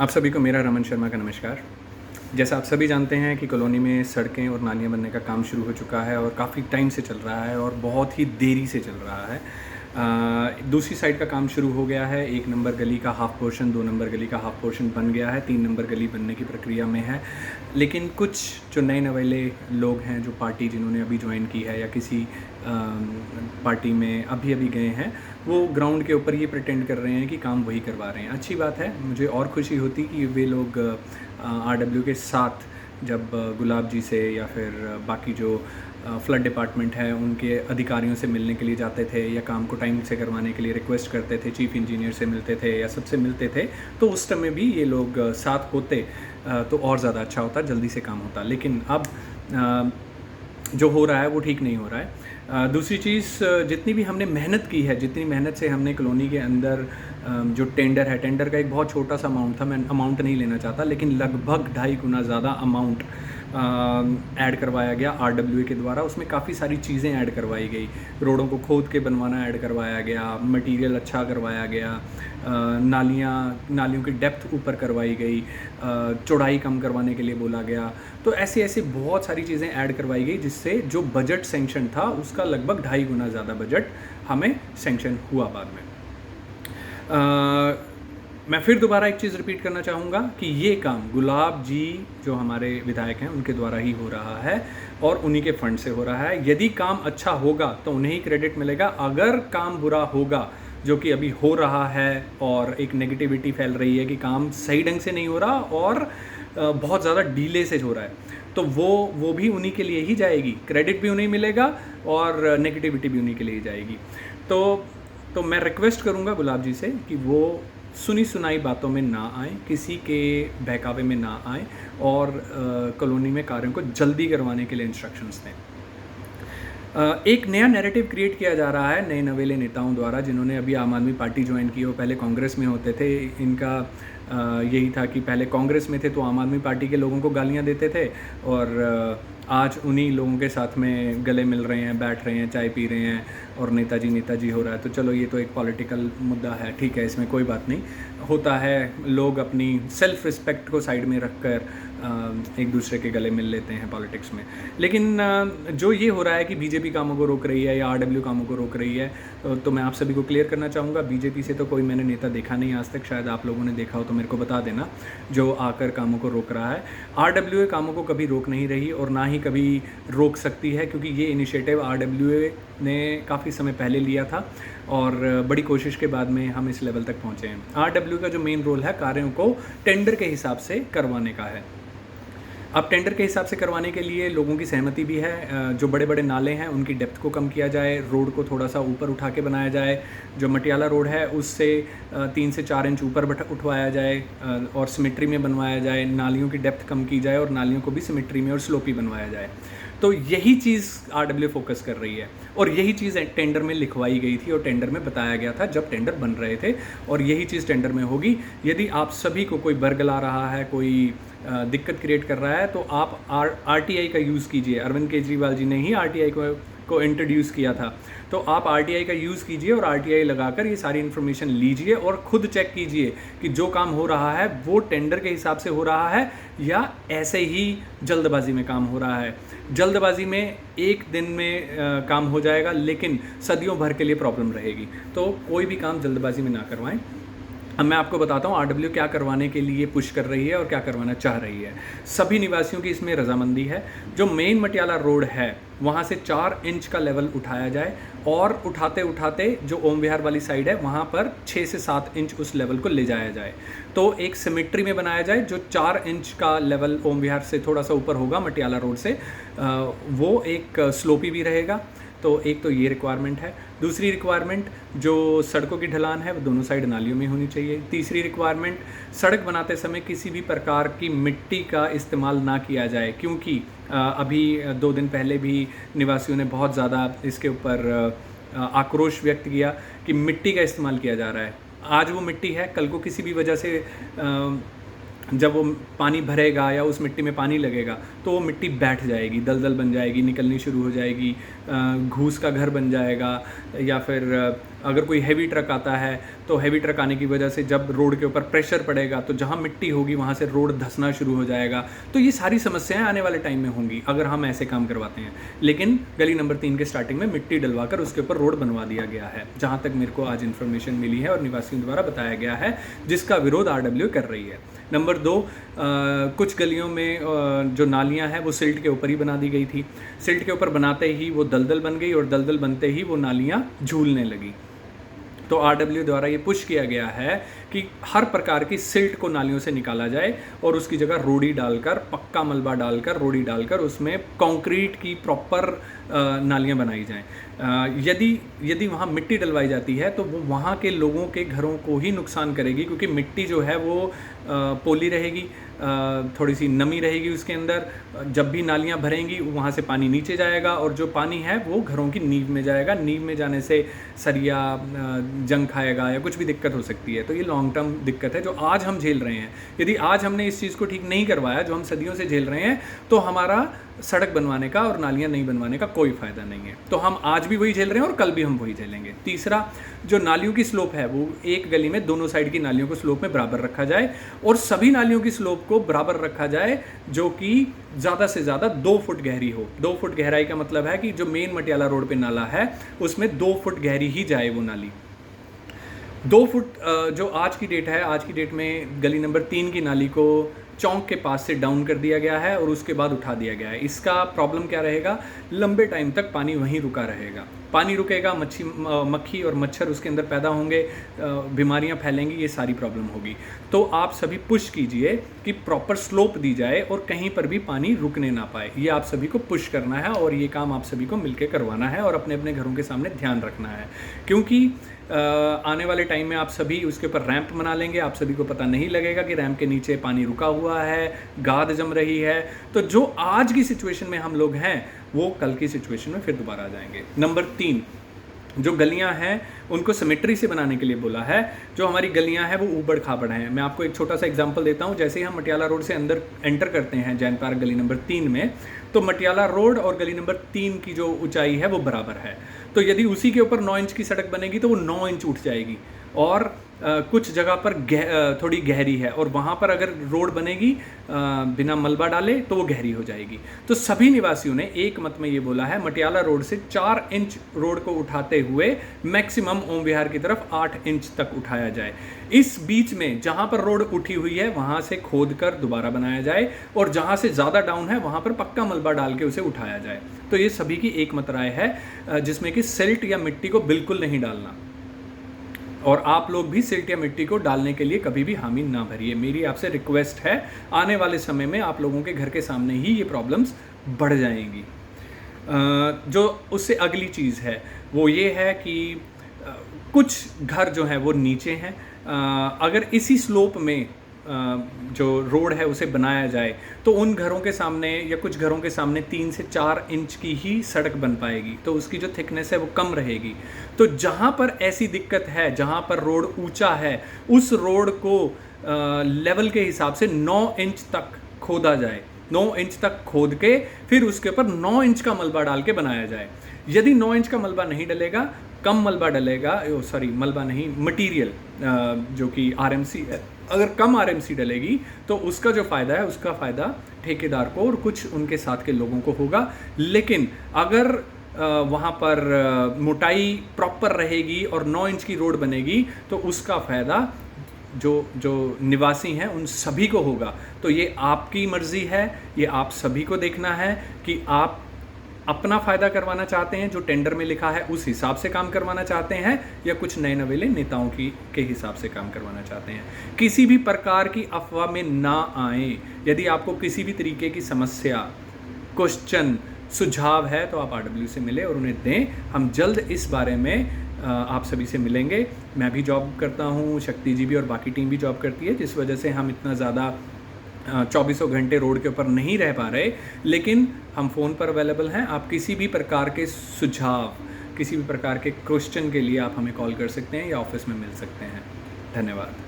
आप सभी को मेरा रमन शर्मा का नमस्कार। जैसा आप सभी जानते हैं कि कॉलोनी में सड़कें और नालियाँ बनने का काम शुरू हो चुका है और काफ़ी टाइम से चल रहा है और बहुत ही देरी से चल रहा है। दूसरी साइड का काम शुरू हो गया है। 1 नंबर गली का हाफ़ पोर्शन, 2 नंबर गली का हाफ़ पोर्शन बन गया है, 3 नंबर गली बनने की प्रक्रिया में है। लेकिन कुछ जो नए नवेले लोग हैं, जो पार्टी जिन्होंने अभी ज्वाइन की है या किसी पार्टी में अभी गए हैं, वो ग्राउंड के ऊपर ये प्रिटेंड कर रहे हैं कि काम वही करवा रहे हैं। अच्छी बात है, मुझे और खुशी होती कि वे लोग आरडब्ल्यू के साथ जब गुलाब जी से या फिर बाकी जो फ्लड डिपार्टमेंट है उनके अधिकारियों से मिलने के लिए जाते थे या काम को टाइम से करवाने के लिए रिक्वेस्ट करते थे, चीफ इंजीनियर से मिलते थे या सबसे मिलते थे, तो उस समय भी ये लोग साथ होते तो और ज़्यादा अच्छा होता, जल्दी से काम होता। लेकिन अब जो हो रहा है वो ठीक नहीं हो रहा है। दूसरी चीज़, जितनी भी हमने मेहनत की है, जितनी मेहनत से हमने कॉलोनी के अंदर जो टेंडर है, टेंडर का एक बहुत छोटा सा अमाउंट था, मैं अमाउंट नहीं लेना चाहता, लेकिन लगभग 2.5 गुना ज़्यादा अमाउंट ऐड करवाया गया आरडब्ल्यूए के द्वारा। उसमें काफ़ी सारी चीज़ें ऐड करवाई गई। रोडों को खोद के बनवाना ऐड करवाया गया, मटेरियल अच्छा करवाया गया, नालियों की डेप्थ ऊपर करवाई गई, चौड़ाई कम करवाने के लिए बोला गया। तो ऐसी ऐसी बहुत सारी चीज़ें ऐड करवाई गई जिससे जो बजट सेंक्शन था उसका लगभग 2.5 गुना ज़्यादा बजट हमें सेंक्शन हुआ बाद में। मैं फिर दोबारा एक चीज़ रिपीट करना चाहूँगा कि ये काम गुलाब जी जो हमारे विधायक हैं उनके द्वारा ही हो रहा है और उन्हीं के फंड से हो रहा है। यदि काम अच्छा होगा तो उन्हें ही क्रेडिट मिलेगा। अगर काम बुरा होगा, जो कि अभी हो रहा है और एक नेगेटिविटी फैल रही है कि काम सही ढंग से नहीं हो रहा और बहुत ज़्यादा डीले से हो रहा है, तो वो भी उन्हीं के लिए ही जाएगी, क्रेडिट भी उन्हें मिलेगा और नेगेटिविटी भी उन्हीं के लिए ही जाएगी। तो मैं रिक्वेस्ट करूँगा गुलाब जी से कि वो सुनी सुनाई बातों में ना आए, किसी के बहकावे में ना आए और कॉलोनी में कार्यों को जल्दी करवाने के लिए इंस्ट्रक्शंस दें। एक नया नैरेटिव क्रिएट किया जा रहा है नए नवेले नेताओं द्वारा, जिन्होंने अभी आम आदमी पार्टी ज्वाइन की हो, पहले कांग्रेस में होते थे। इनका यही था कि पहले कांग्रेस में थे तो आम आदमी पार्टी के लोगों को गालियां देते थे और आज उन्हीं लोगों के साथ में गले मिल रहे हैं, बैठ रहे हैं, चाय पी रहे हैं और नेताजी हो रहा है। तो चलो, ये तो एक पॉलिटिकल मुद्दा है, ठीक है, इसमें कोई बात नहीं। होता है, लोग अपनी सेल्फ रिस्पेक्ट को साइड में रखकर एक दूसरे के गले मिल लेते हैं पॉलिटिक्स में। लेकिन जो ये हो रहा है कि बीजेपी कामों को रोक रही है या आरडब्ल्यू कामों को रोक रही है, तो मैं आप सभी को क्लियर करना चाहूँगा, बीजेपी से तो कोई मैंने नेता देखा नहीं आज तक। शायद आप लोगों ने देखा हो तो मेरे को बता देना, जो आकर कामों को रोक रहा है। आरडब्ल्यूए कामों को कभी रोक नहीं रही और ना ही कभी रोक सकती है, क्योंकि ये इनिशिएटिव आरडब्ल्यूए ने काफ़ी समय पहले लिया था और बड़ी कोशिश के बाद में हम इस लेवल तक पहुँचे हैं। आरडब्ल्यू का जो मेन रोल है कार्यों को टेंडर के हिसाब से करवाने का है। अब टेंडर के हिसाब से करवाने के लिए लोगों की सहमति भी है। जो बड़े बड़े नाले हैं उनकी डेप्थ को कम किया जाए, रोड को थोड़ा सा ऊपर उठा के बनाया जाए, जो मटियाला रोड है उससे 3 से 4 इंच ऊपर उठवाया जाए और सिमेट्री में बनवाया जाए, नालियों की डेप्थ कम की जाए और नालियों को भी सिमेट्री में और स्लोपी बनवाया जाए। तो यही चीज़ आरडब्ल्यू फोकस कर रही है और यही चीज़ टेंडर में लिखवाई गई थी और टेंडर में बताया गया था जब टेंडर बन रहे थे, और यही चीज़ टेंडर में होगी। यदि आप सभी को कोई बरगला रहा है, कोई दिक्कत क्रिएट कर रहा है, तो आप आरटीआई का यूज़ कीजिए। अरविंद केजरीवाल जी ने ही आरटीआई को इंट्रोड्यूस किया था, तो आप आरटीआई का यूज़ कीजिए और आरटीआई लगाकर ये सारी इन्फॉर्मेशन लीजिए और ख़ुद चेक कीजिए कि जो काम हो रहा है वो टेंडर के हिसाब से हो रहा है या ऐसे ही जल्दबाजी में काम हो रहा है। जल्दबाजी में एक दिन में काम हो जाएगा, लेकिन सदियों भर के लिए प्रॉब्लम रहेगी। तो कोई भी काम जल्दबाजी में ना करवाएं। अब मैं आपको बताता हूँ आरडब्ल्यू क्या करवाने के लिए पुश कर रही है और क्या करवाना चाह रही है। सभी निवासियों की इसमें रजामंदी है। जो मेन मटियाला रोड है वहाँ से 4 इंच का लेवल उठाया जाए और उठाते उठाते जो ओम विहार वाली साइड है वहाँ पर 6 से 7 इंच उस लेवल को ले जाया जाए। तो एक सिमेट्री में बनाया जाए, जो 4 इंच का लेवल ओम विहार से थोड़ा सा ऊपर होगा मटियाला रोड से, वो एक स्लोपी भी रहेगा। तो एक तो ये रिक्वायरमेंट है। दूसरी रिक्वायरमेंट, जो सड़कों की ढलान है वो दोनों साइड नालियों में होनी चाहिए। तीसरी रिक्वायरमेंट, सड़क बनाते समय किसी भी प्रकार की मिट्टी का इस्तेमाल ना किया जाए, क्योंकि अभी 2 दिन पहले भी निवासियों ने बहुत ज़्यादा इसके ऊपर आक्रोश व्यक्त किया कि मिट्टी का इस्तेमाल किया जा रहा है। आज वो मिट्टी है, कल को किसी भी वजह से जब वो पानी भरेगा या उस मिट्टी में पानी लगेगा तो वो मिट्टी बैठ जाएगी, दलदल बन जाएगी, निकलनी शुरू हो जाएगी, घूस का घर बन जाएगा या फिर अगर कोई हैवी ट्रक आता है तो हैवी ट्रक आने की वजह से जब रोड के ऊपर प्रेशर पड़ेगा तो जहाँ मिट्टी होगी वहाँ से रोड धंसना शुरू हो जाएगा। तो ये सारी समस्याएं आने वाले टाइम में होंगी अगर हम ऐसे काम करवाते हैं। लेकिन गली नंबर 3 के स्टार्टिंग में मिट्टी डलवाकर उसके ऊपर रोड बनवा दिया गया है, जहाँ तक मेरे को आज इन्फॉर्मेशन मिली है और निवासियों द्वारा बताया गया है, जिसका विरोध RW कर रही है। नंबर 2, कुछ गलियों में जो नालियां हैं वो सिल्ट के ऊपर ही बना दी गई थी। सिल्ट के ऊपर बनाते ही वो दलदल बन गई और दलदल बनते ही वो नालियां झूलने लगी। तो RW द्वारा ये पुश किया गया है कि हर प्रकार की सिल्ट को नालियों से निकाला जाए और उसकी जगह रोड़ी डालकर, पक्का मलबा डालकर, रोड़ी डालकर उसमें कंक्रीट की प्रॉपर नालियां बनाई जाएं। यदि वहाँ मिट्टी डलवाई जाती है तो वो वहाँ के लोगों के घरों को ही नुकसान करेगी, क्योंकि मिट्टी जो है वो पोली रहेगी, थोड़ी सी नमी रहेगी उसके अंदर। जब भी नालियाँ भरेंगी वहाँ से पानी नीचे जाएगा और जो पानी है वो घरों की नींव में जाएगा। नींव में जाने से सरिया जंग खाएगा या कुछ भी दिक्कत हो सकती है। तो ये लॉन्ग टर्म दिक्कत है जो आज हम झेल रहे हैं। यदि आज हमने इस चीज़ को ठीक नहीं करवाया जो हम सदियों से झेल रहे हैं, तो हमारा सड़क बनवाने का और नालियाँ नहीं बनवाने का कोई फ़ायदा नहीं है। तो हम आज भी वही झेल रहे हैं और कल भी हम वही झेलेंगे। तीसरा, जो नालियों की स्लोप है वो एक गली में दोनों साइड की नालियों को स्लोप में बराबर रखा जाए और सभी नालियों की स्लोप को बराबर रखा जाए, जो कि ज़्यादा से ज़्यादा 2 फुट गहरी हो। 2 फुट गहराई का मतलब है कि जो मेन मटियाला रोड पे नाला है उसमें 2 फुट गहरी ही जाए वो नाली। 2 फुट जो आज की डेट है, आज की डेट में गली नंबर 3 की नाली को चौक के पास से डाउन कर दिया गया है और उसके बाद उठा दिया गया है। इसका प्रॉब्लम क्या रहेगा, लंबे टाइम तक पानी वहीं रुका रहेगा। पानी रुकेगा, मक्खी और मच्छर उसके अंदर पैदा होंगे, बीमारियां फैलेंगी, ये सारी प्रॉब्लम होगी। तो आप सभी पुश कीजिए कि प्रॉपर स्लोप दी जाए और कहीं पर भी पानी रुकने ना पाए। ये आप सभी को पुश करना है और ये काम आप सभी को मिलकर करवाना है और अपने अपने घरों के सामने ध्यान रखना है, क्योंकि आने वाले टाइम में आप सभी उसके ऊपर रैंप बना लेंगे। आप सभी को पता नहीं लगेगा कि रैंप के नीचे पानी रुका हुआ है, गाद जम रही है। तो जो आज की सिचुएशन में हम लोग हैं वो कल की सिचुएशन में फिर दोबारा आ जाएंगे। नंबर 3, जो गलियां हैं उनको सिमेट्री से बनाने के लिए बोला है। जो हमारी गलियां हैं वो ऊबड़ खाबड़ हैं। मैं आपको एक छोटा सा एग्जांपल देता हूं। जैसे ही हम मटियाला रोड से अंदर एंटर करते हैं जैन पार्क गली नंबर 3 में, तो मटियाला रोड और गली नंबर 3 की जो ऊंचाई है वो बराबर है। तो यदि उसी के ऊपर 9 इंच की सड़क बनेगी तो वो 9 इंच उठ जाएगी और कुछ जगह पर थोड़ी गहरी है और वहाँ पर अगर रोड बनेगी बिना मलबा डाले तो वो गहरी हो जाएगी। तो सभी निवासियों ने एक मत में ये बोला है मटियाला रोड से 4 इंच रोड को उठाते हुए मैक्सिमम ओम विहार की तरफ 8 इंच तक उठाया जाए। इस बीच में जहाँ पर रोड उठी हुई है वहाँ से खोद कर दोबारा बनाया जाए और जहाँ से ज़्यादा डाउन है वहाँ पर पक्का मलबा डाल के उसे उठाया जाए। तो ये सभी की एक मत राय है, जिसमें कि सिल्ट या मिट्टी को बिल्कुल नहीं डालना। और आप लोग भी सिल्ट या मिट्टी को डालने के लिए कभी भी हामी ना भरिए। मेरी आपसे रिक्वेस्ट है, आने वाले समय में आप लोगों के घर के सामने ही ये प्रॉब्लम्स बढ़ जाएंगी। जो उससे अगली चीज़ है वो ये है कि कुछ घर जो हैं वो नीचे हैं। अगर इसी स्लोप में जो रोड है उसे बनाया जाए तो उन घरों के सामने या कुछ घरों के सामने 3 से 4 इंच की ही सड़क बन पाएगी, तो उसकी जो थिकनेस है वो कम रहेगी। तो जहाँ पर ऐसी दिक्कत है, जहाँ पर रोड ऊंचा है, उस रोड को लेवल के हिसाब से 9 इंच तक खोदा जाए। 9 इंच तक खोद के फिर उसके ऊपर 9 इंच का मलबा डाल के बनाया जाए। यदि 9 इंच का मलबा नहीं डलेगा, कम मलबा डलेगा, मलबा नहीं, मटीरियल जो कि RMC है, अगर कम RMC डलेगी तो उसका जो फ़ायदा है उसका फ़ायदा ठेकेदार को और कुछ उनके साथ के लोगों को होगा। लेकिन अगर वहाँ पर मोटाई प्रॉपर रहेगी और 9 इंच की रोड बनेगी तो उसका फ़ायदा जो निवासी हैं उन सभी को होगा। तो ये आपकी मर्ज़ी है, ये आप सभी को देखना है कि आप अपना फ़ायदा करवाना चाहते हैं, जो टेंडर में लिखा है उस हिसाब से काम करवाना चाहते हैं, या कुछ नए नवेले नेताओं के हिसाब से काम करवाना चाहते हैं। किसी भी प्रकार की अफवाह में ना आए। यदि आपको किसी भी तरीके की समस्या, क्वेश्चन, सुझाव है तो आप RW से मिलें और उन्हें दें। हम जल्द इस बारे में आप सभी से मिलेंगे। मैं भी जॉब करता हूँ, शक्ति जी भी और बाकी टीम भी जॉब करती है, जिस वजह से हम इतना ज़्यादा 24 घंटे रोड के ऊपर नहीं रह पा रहे, लेकिन हम फ़ोन पर अवेलेबल हैं। आप किसी भी प्रकार के सुझाव, किसी भी प्रकार के क्वेश्चन के लिए आप हमें कॉल कर सकते हैं या ऑफिस में मिल सकते हैं। धन्यवाद।